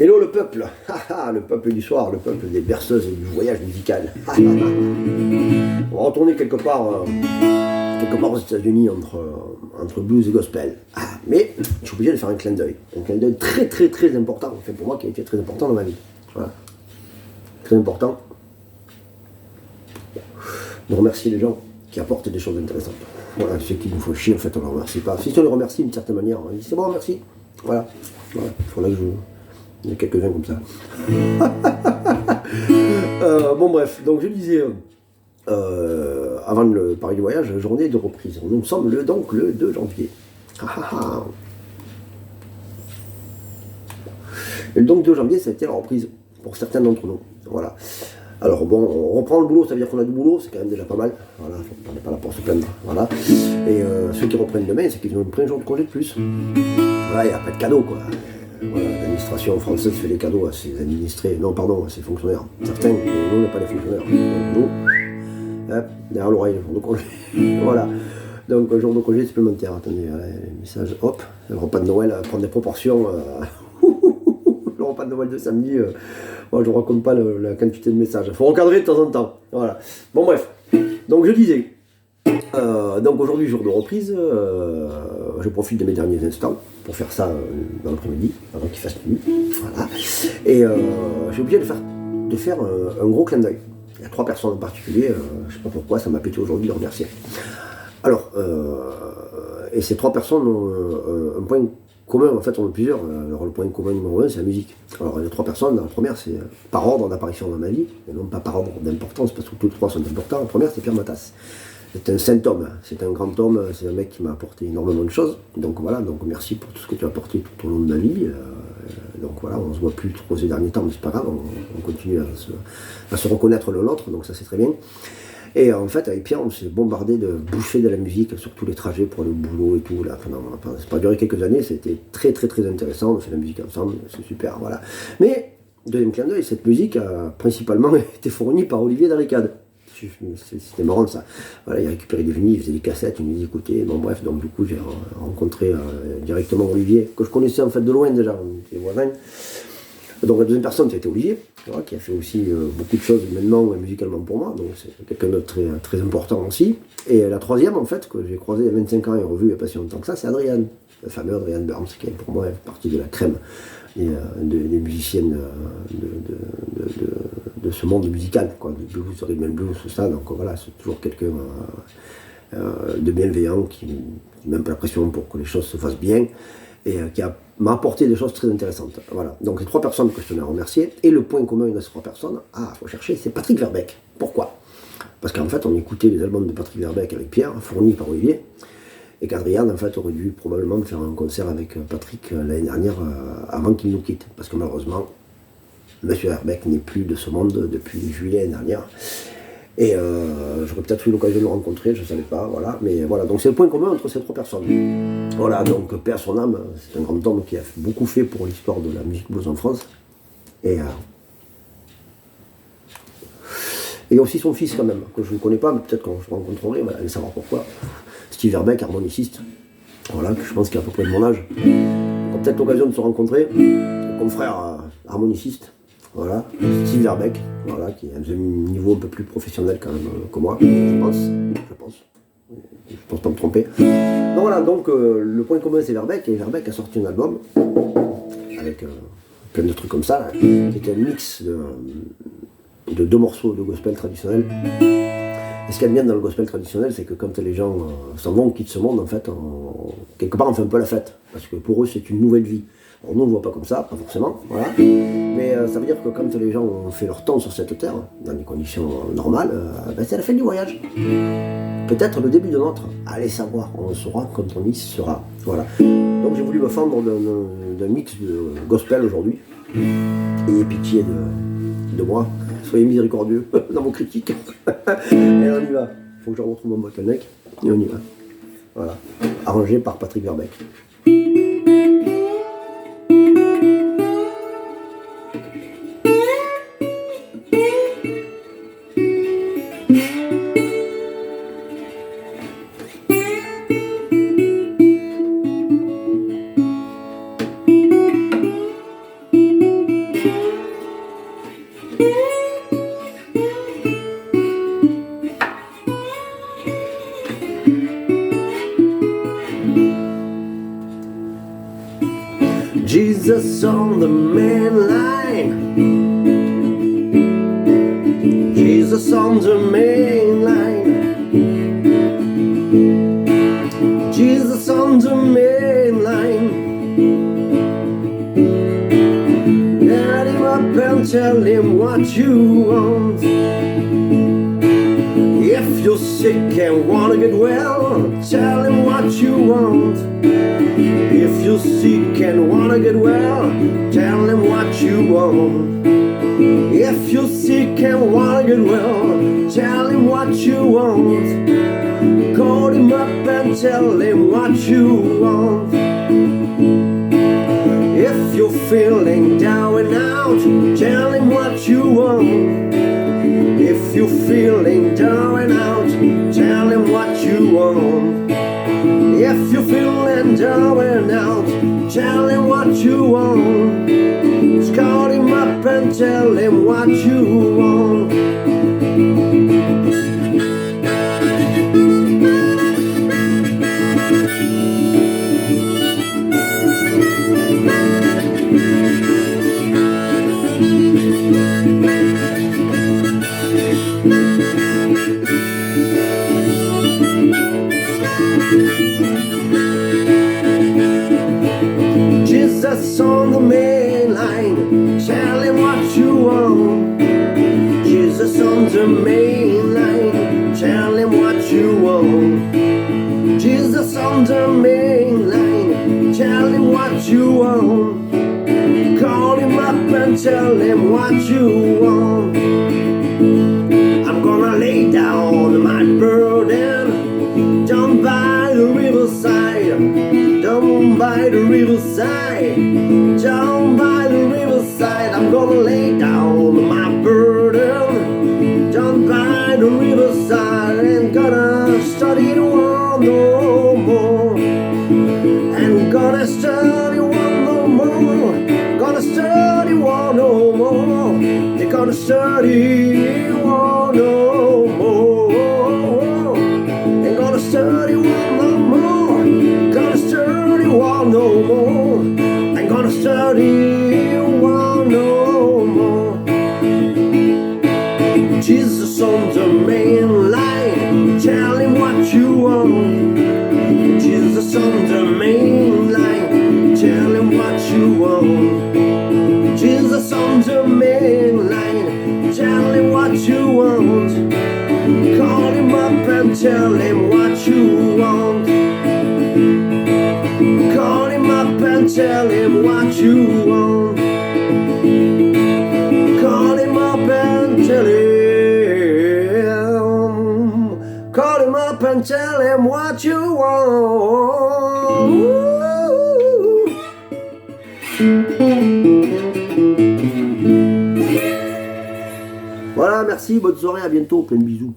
Hello le peuple, le peuple du soir, le peuple des berceuses et du voyage musical. On va retourner quelque part aux États-Unis entre blues et gospel. Mais je suis obligé de faire un clin d'œil très très très important, enfin pour moi qui a été très important dans ma vie. Voilà. Très important de remercier les gens qui apportent des choses intéressantes. Voilà, ceux qui nous font chier, en fait, on ne les remercie pas. Si on les remercie d'une certaine manière, on dit c'est bon, merci. Voilà. Il faudra que il y a quelques-uns comme ça. Bon, bref, donc je disais, avant de parler du voyage, journée de reprise. Nous sommes le 2 janvier. Et le 2 janvier, ça a été la reprise pour certains d'entre nous. Voilà. Alors bon, on reprend le boulot, ça veut dire qu'on a du boulot, c'est quand même déjà pas mal. Voilà, on n'est pas là pour se plaindre. Voilà. Et ceux qui reprennent demain, c'est qu'ils ont pris un jour de congé de plus. Voilà, il n'y a pas de cadeau, quoi. Voilà, l'administration française fait des cadeaux à ses administrés, non pardon, à ses fonctionnaires. Certains, mais nous on n'est pas des fonctionnaires. Donc nous, derrière l'oreille, le jour de congé. Voilà. Donc un jour de congé supplémentaire. Attendez, les messages, hop, le repas de Noël prend des proportions. Le repas de Noël de samedi, moi je ne raconte pas la quantité de messages. Il faut recadrer de temps en temps. Voilà. Bon bref, donc je disais, donc aujourd'hui jour de reprise, je profite de mes derniers instants pour faire ça dans l'après-midi, avant qu'il fasse nuit. Voilà. Et j'ai oublié de faire un gros clin d'œil. Il y a 3 personnes en particulier, je ne sais pas pourquoi, ça m'a pété aujourd'hui de remercier. Alors, et ces 3 personnes ont un point commun, en fait on en a plusieurs. Alors le point commun numéro 1 c'est la musique. Alors les 3 personnes, la première c'est par ordre d'apparition dans ma vie, et non pas par ordre d'importance, parce que tous les 3 sont importants. La première c'est Pierre Matas. C'est un saint homme, c'est un grand homme, c'est un mec qui m'a apporté énormément de choses. Donc voilà, donc merci pour tout ce que tu as apporté tout au long de ma vie. Donc voilà, on ne se voit plus trop ces derniers temps, mais c'est pas grave, on continue à se reconnaître l'un l'autre, donc ça c'est très bien. Et en fait, avec Pierre, on s'est bombardé de bouffées de la musique sur tous les trajets pour le boulot et tout. Là, ça n'a pas duré quelques années, c'était très très très intéressant, on fait la musique ensemble, c'est super, voilà. Mais, deuxième clin d'œil, cette musique a principalement été fournie par Olivier Darricade. C'était marrant ça. Voilà, il a récupéré des vinyles, il faisait des cassettes, il nous dit écoutez, bon bref, donc du coup j'ai rencontré directement Olivier, que je connaissais en fait de loin déjà, on était voisins. Donc la deuxième personne, c'était Olivier, voilà, qui a fait aussi beaucoup de choses humainement et musicalement pour moi, donc c'est quelqu'un de très, très important aussi. Et la troisième, en fait, que j'ai croisé il y a 25 ans et revu il n'y a pas si longtemps que ça, c'est Adrian, le fameux Adrian Burns, qui est pour moi partie de la crème des musiciennes de ce monde musical, quoi, du blues, du rhythm and blues, tout ça. Donc voilà, c'est toujours quelqu'un de bienveillant qui met un peu la pression pour que les choses se fassent bien et qui m'a apporté des choses très intéressantes. Voilà. Donc les 3 personnes que je tenais à remercier, et le point commun de ces 3 personnes, faut chercher, c'est Patrick Verbeek. Pourquoi ? Parce qu'en fait, on écoutait les albums de Patrick Verbeek avec Pierre, fournis par Olivier, et qu'Adrien, en fait, aurait dû probablement faire un concert avec Patrick l'année dernière, avant qu'il nous quitte. Parce que malheureusement, M. Verbeek n'est plus de ce monde depuis juillet l'année dernière. Et j'aurais peut-être eu l'occasion de le rencontrer, je ne savais pas, voilà. Mais voilà, donc c'est le point commun entre ces 3 personnes. Voilà, donc paix à son âme, c'est un grand homme qui a beaucoup fait pour l'histoire de la musique blues en France. Et aussi son fils quand même, que je ne connais pas, mais peut-être qu'on se rencontrerait, voilà, allez savoir pourquoi. Steve Verbeek, harmoniciste, voilà, que je pense qu'il a à peu près de mon âge. On a peut-être l'occasion de se rencontrer, confrère harmoniciste, voilà, Steve Verbeek, voilà, qui a un niveau un peu plus professionnel quand même que moi, je pense pas me tromper. Donc voilà, donc le point commun c'est Verbeek, et Verbeek a sorti un album, avec plein de trucs comme ça, qui était un mix de 2 morceaux de gospel traditionnel. Et ce qu'il y a de bien dans le gospel traditionnel, c'est que quand les gens s'en vont, quittent ce monde, en fait, quelque part on fait un peu la fête, parce que pour eux c'est une nouvelle vie. Alors nous on ne le voit pas comme ça, pas forcément, voilà. Mais ça veut dire que quand les gens ont fait leur temps sur cette terre, dans des conditions normales, c'est la fin du voyage. Peut-être le début de notre, allez savoir, on saura quand on y sera. Voilà. Donc j'ai voulu me fendre d'un mix de gospel aujourd'hui. Ayez pitié de moi, soyez miséricordieux dans vos critiques. Et on y va. Il faut que je retrouve mon bottleneck, et on y va. Voilà. Arrangé par Patrick Verbeek. on the main line. Jesus on the main line. Jesus on the main line. Get him up and tell him what you want. If you're sick and wanna get well, tell him what you want. If you're sick and wanna get well, tell him what you want. If you're sick and wanna get well, tell him what you want. Call him up and tell him what you want. If you're feeling down and out, tell him what you want. If you're feeling down and out, tell him what you want. If you're feeling down and out, tell him what you want. Just call him up and tell him what you want. Jesus on the main line, tell him what you want. Jesus on the main line, tell him what you want. Jesus on the main line, tell him what you want. Call him up and tell him what you want. I'm gonna lay down my burden down by the riverside, down by the riverside, down by the riverside. I'm gonna lay down my burden down by the riverside, and gonna study the world no more, and gonna study one no more, gonna study one no more. They're gonna study one no more, ain't gonna study one no more, gonna study one no more, ain't gonna study one no more. Jesus on the main line, tell him what you want. Jesus on the main line, tell him what you want. Jesus on the main line, tell him what you want. Call him up and tell him what you want. Call him up and tell him what you want. Call him up and tell him. Call him up and tell him what you want. Voilà, merci, bonne soirée, à bientôt, plein de bisous.